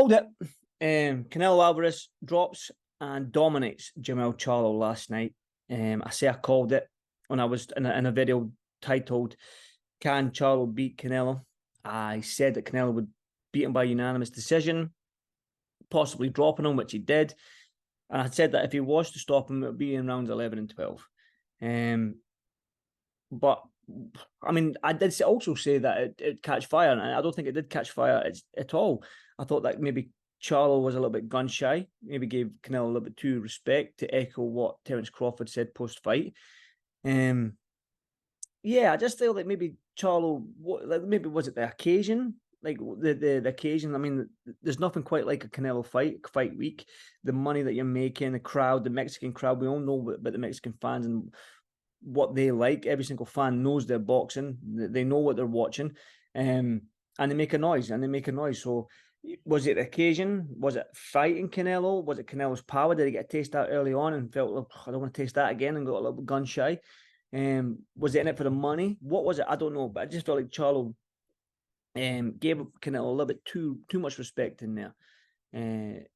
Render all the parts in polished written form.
called it. Canelo Alvarez drops and dominates Jamel Charlo last night. I say I called it when I was in a video titled "Can Charlo Beat Canelo?" I said that Canelo would beat him by unanimous decision, possibly dropping him, which he did. And I said that if he was to stop him, it would be in rounds 11 and 12. But I mean, I did also say that it'd catch fire, and I don't think it did catch fire at all. I thought that maybe Charlo was a little bit gun shy, maybe gave Canelo a little bit too respect, to echo what Terence Crawford said post fight. Yeah, I just feel like maybe Charlo, maybe was it the occasion? Like the occasion. I mean, there's nothing quite like a Canelo fight week. The money that you're making, the crowd, the Mexican crowd. We all know about the Mexican fans and what they like. Every single fan knows they're boxing. They know what they're watching, and they make a noise. So, was it the occasion? Was it fighting Canelo? Was it Canelo's power? Did he get a taste that early on and felt, oh, I don't want to taste that again, and got a little bit gun shy? Was it in it for the money? What was it? I don't know, but I just felt like Charlo gave Canelo a little bit too much respect in there. And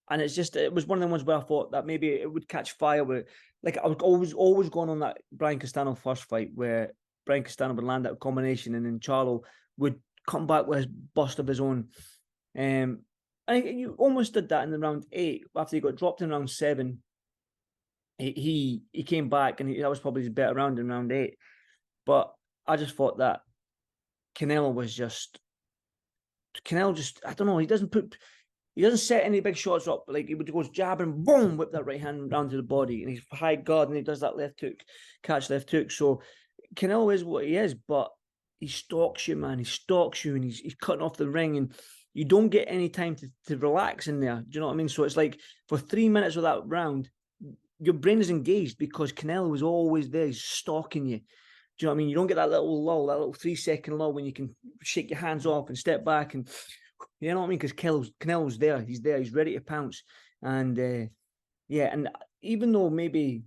it was one of the ones where I thought that maybe it would catch fire. Where, like, I was always going on that Brian Castano first fight, where Brian Castano would land that combination, and then Charlo would come back with his bust of his own. And you almost did that in the round 8 after he got dropped in round 7. He came back, and that was probably his better round in round 8. But I just thought that Canelo just, I don't know, he doesn't set any big shots up. Like, he would go jabbing, boom, whip that right hand round to the body, and he's high guard, and he does that left hook, catch left hook. So Canelo is what he is, but he stalks you, man. He stalks you, and he's cutting off the ring, and you don't get any time to relax in there. Do you know what I mean? So it's like for 3 minutes of that round, your brain is engaged because Canelo is always there. He's stalking you. Do you know what I mean? You don't get that little lull, that little 3-second lull when you can shake your hands off and step back, and you know what I mean? Because Canelo's there. He's there. He's ready to pounce. And yeah, and even though maybe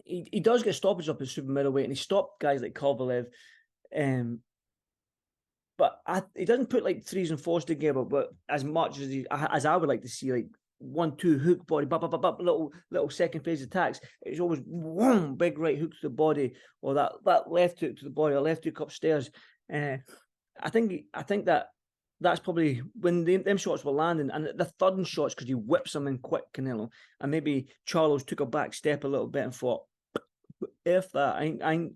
he does get stoppage up in super middleweight, and he stopped guys like Kovalev, but he doesn't put like 3s and 4s together. But as much as I would like to see, like 1-2 hook body, little second phase attacks. It's always one big right hook to the body, or that left hook to the body, or left hook upstairs. I think that's probably when them shots were landing, and the thudding shots, because he whips them in quick, Canelo, and maybe Charlo's took a back step a little bit and thought, "If that, I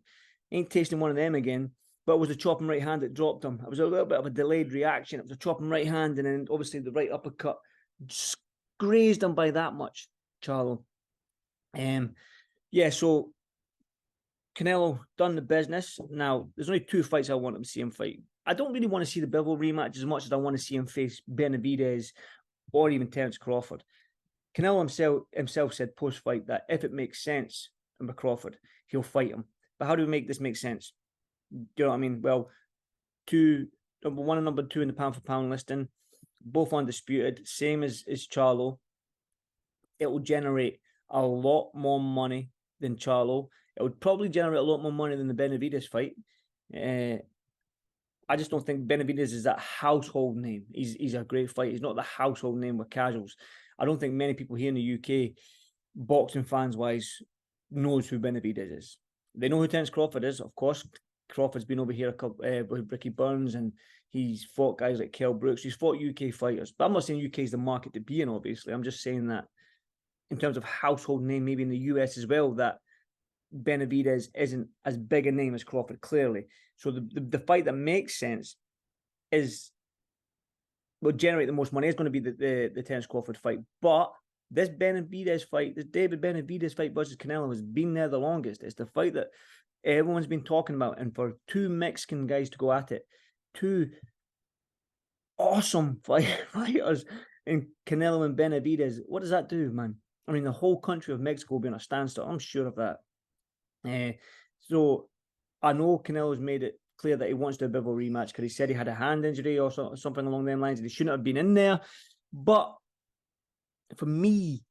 ain't tasting one of them again." But it was the chopping right hand that dropped him. It was a little bit of a delayed reaction. It was a chopping right hand, and then obviously the right uppercut just grazed him by that much, Charlo. Yeah, so Canelo done the business. Now, there's only 2 fights I want to see him fight. I don't really want to see the Bivol rematch as much as I want to see him face Benavidez or even Terence Crawford. Canelo himself said post-fight that if it makes sense with Crawford, he'll fight him. But how do we make this make sense? Do you know what I mean? Well, number 1 and number 2 in the pound-for-pound listing, both undisputed, same as Charlo. It will generate a lot more money than Charlo. It would probably generate a lot more money than the Benavidez fight. I just don't think Benavidez is that household name. He's a great fighter. He's not the household name with casuals. I don't think many people here in the UK, boxing fans wise, knows who Benavidez is. They know who Terence Crawford is, of course. Crawford's been over here with Ricky Burns, and he's fought guys like Kell Brooks. He's fought UK fighters. But I'm not saying UK is the market to be in, obviously. I'm just saying that in terms of household name, maybe in the US as well, that Benavidez isn't as big a name as Crawford, clearly. So the fight that makes sense will generate the most money. It's going to be the Terence Crawford fight. But this Benavidez fight, this David Benavidez fight versus Canelo, has been there the longest. It's the fight that everyone's been talking about. And for 2 Mexican guys to go at it, 2 awesome fighters in Canelo and Benavidez, what does that do, man? I mean, the whole country of Mexico will be on a standstill. I'm sure of that. So I know Canelo's made it clear that he wants to do a Bivol rematch because he said he had a hand injury or something along them lines, and he shouldn't have been in there. But for me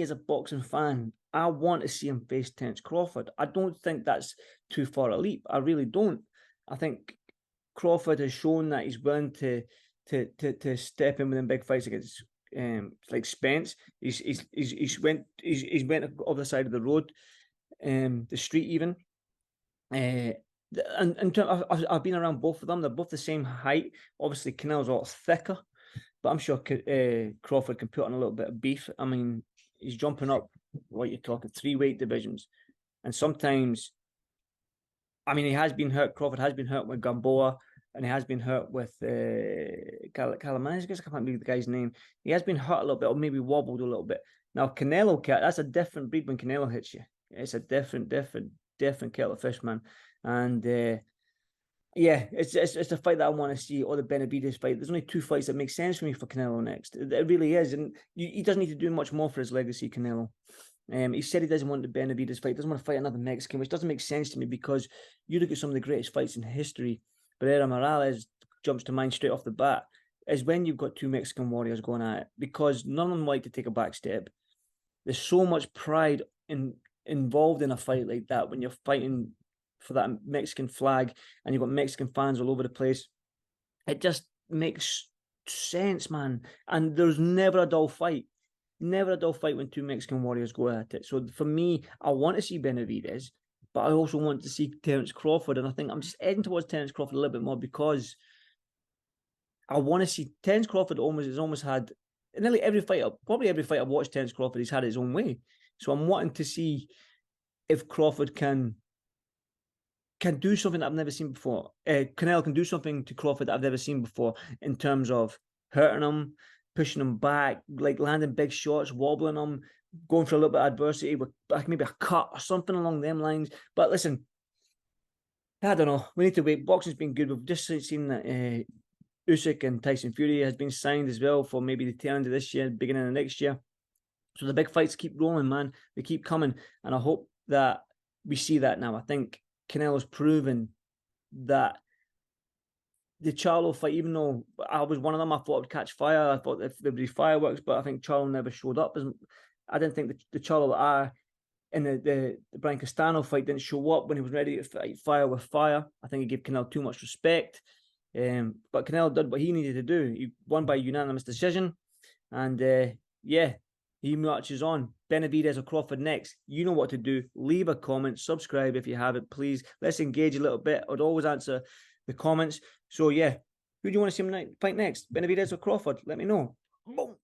as a boxing fan, I want to see him face Terence Crawford. I don't think that's too far a leap. I really don't. I think Crawford has shown that he's willing to to step in within big fights against like Spence. He's went over the side of the road, the street even. And I've been around both of them. They're both the same height. Obviously, Canelo's a lot thicker, but I'm sure Crawford can put on a little bit of beef. I mean, he's jumping up, what you're talking, 3 weight divisions. And sometimes, I mean, he has been hurt. Crawford has been hurt with Gamboa, and he has been hurt with Calamaz. I guess I can't remember the guy's name. He has been hurt a little bit, or maybe wobbled a little bit. Now, Canelo, that's a different breed when Canelo hits you. It's a different kettle of fish, man. And yeah, it's a fight that I want to see, or the Benavidez fight. There's only 2 fights that make sense for me for Canelo next. It really is, and he doesn't need to do much more for his legacy, Canelo. He said he doesn't want the Benavidez fight, doesn't want to fight another Mexican, which doesn't make sense to me, because you look at some of the greatest fights in history. Barrera Morales jumps to mind straight off the bat, is when you've got 2 Mexican warriors going at it, because none of them like to take a back step. There's so much pride involved in a fight like that when you're fighting for that Mexican flag and you've got Mexican fans all over the place. It just makes sense, man. And there's never a dull fight. Never a dull fight when 2 Mexican warriors go at it. So for me, I want to see Benavidez, but I also want to see Terence Crawford. And I think I'm just heading towards Terence Crawford a little bit more, because I want to see Terence Crawford has almost had nearly every fight, probably every fight I've watched Terence Crawford, he's had his own way. So I'm wanting to see if Crawford can do something that I've never seen before. Canelo can do something to Crawford that I've never seen before, in terms of hurting him, pushing him back, like landing big shots, wobbling him, going for a little bit of adversity with like maybe a cut or something along them lines. But listen, I don't know. We need to wait. Boxing's been good. We've just seen that Usyk and Tyson Fury has been signed as well for maybe the tail end of this year, beginning of next year. So the big fights keep rolling, man. They keep coming. And I hope that we see that now. I think Canelo's proven that the Charlo fight, even though I was one of them, I thought it would catch fire. I thought if there'd be fireworks, but I think Charlo never showed up. I didn't think the Charlo that I in the Brian Castano fight didn't show up when he was ready to fight fire with fire. I think he gave Canelo too much respect. But Canelo did what he needed to do. He won by unanimous decision. And yeah, he marches on. Benavidez or Crawford next. You know what to do. Leave a comment. Subscribe if you haven't, please. Let's engage a little bit. I'd always answer the comments. So yeah, who do you want to see him fight next? Benavidez or Crawford? Let me know. Boom.